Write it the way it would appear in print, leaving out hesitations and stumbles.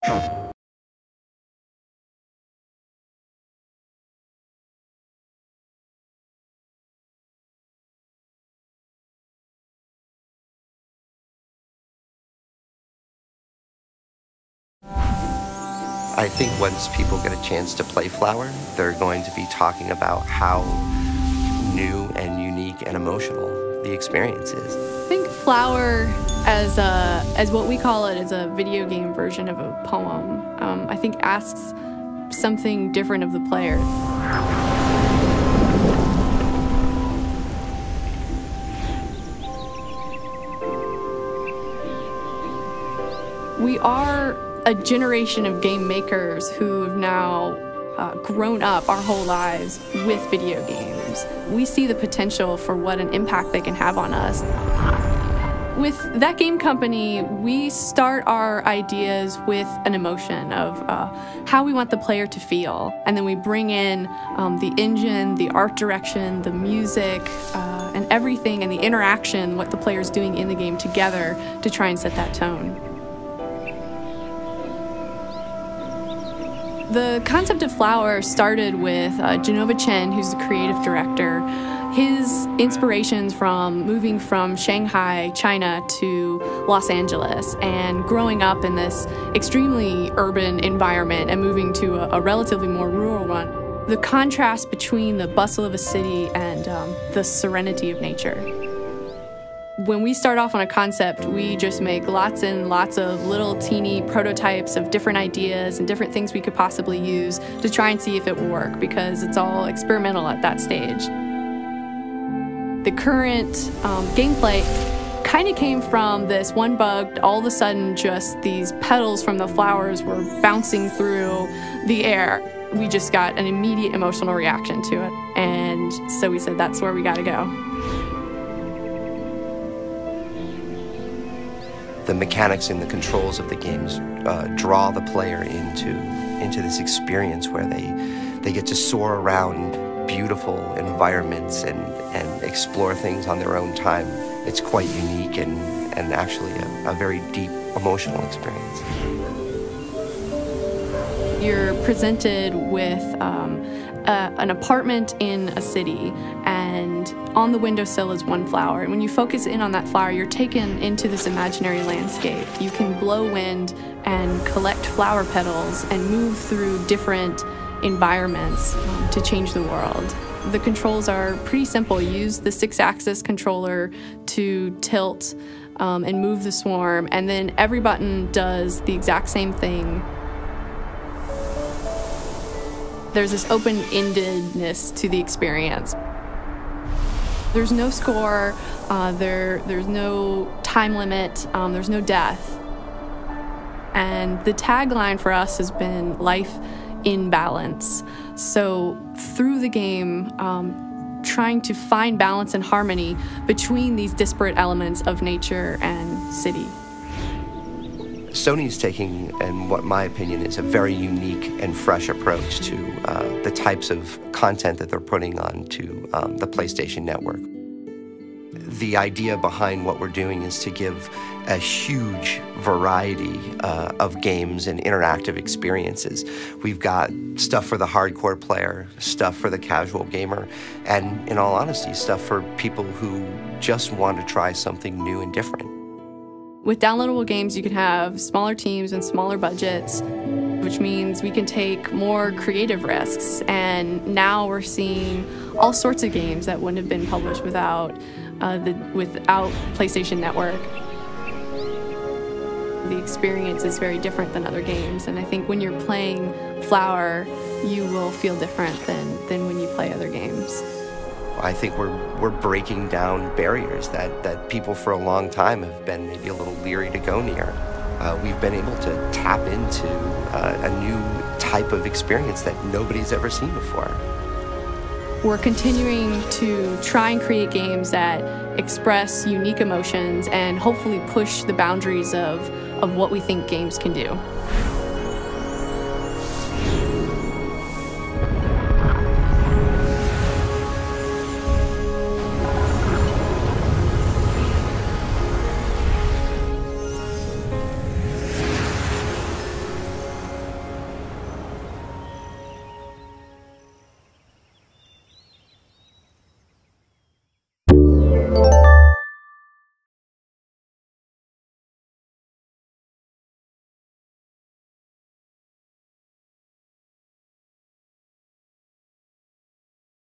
I think once people get a chance to play Flower, they're going to be talking about how new and unique and emotional the experience is. I think Flower, as what we call it, is a video game version of a poem. I think asks something different of the player. We are a generation of game makers who have now grown up our whole lives with video games. We see the potential for what an impact they can have on us. With That Game Company, we start our ideas with an emotion of how we want the player to feel, and then we bring in the engine, the art direction, the music, and everything, and the interaction, what the player's doing in the game together to try and set that tone. The concept of Flower started with Genova Chen, who's the creative director. His inspirations from moving from Shanghai, China to Los Angeles and growing up in this extremely urban environment and moving to a relatively more rural one. The contrast between the bustle of a city and the serenity of nature. When we start off on a concept, we just make lots and lots of little teeny prototypes of different ideas and different things we could possibly use to try and see if it will work, because it's all experimental at that stage. The current gameplay kind of came from this one bug. All of a sudden, just these petals from the flowers were bouncing through the air. We just got an immediate emotional reaction to it. And so we said, that's where we gotta go. The mechanics and the controls of the games draw the player into this experience where they get to soar around beautiful environments and explore things on their own time. It's quite unique and actually a very deep emotional experience. You're presented with an apartment in a city, and on the windowsill is one flower. And when you focus in on that flower, you're taken into this imaginary landscape. You can blow wind and collect flower petals and move through different environments to change the world. The controls are pretty simple. You use the 6-axis controller to tilt and move the swarm, and then every button does the exact same thing. There's this open-endedness to the experience. There's no score, there's no time limit, there's no death. And the tagline for us has been life in balance. So through the game, trying to find balance and harmony between these disparate elements of nature and city. Sony's taking, in what my opinion is, a very unique and fresh approach to the types of content that they're putting onto the PlayStation Network. The idea behind what we're doing is to give a huge variety of games and interactive experiences. We've got stuff for the hardcore player, stuff for the casual gamer, and in all honesty, stuff for people who just want to try something new and different. With downloadable games, you can have smaller teams and smaller budgets, which means we can take more creative risks. And now we're seeing all sorts of games that wouldn't have been published without PlayStation Network. The experience is very different than other games, and I think when you're playing Flower, you will feel different than when you play other games. I think we're breaking down barriers that people for a long time have been maybe a little leery to go near. We've been able to tap into a new type of experience that nobody's ever seen before. We're continuing to try and create games that express unique emotions and hopefully push the boundaries of what we think games can do.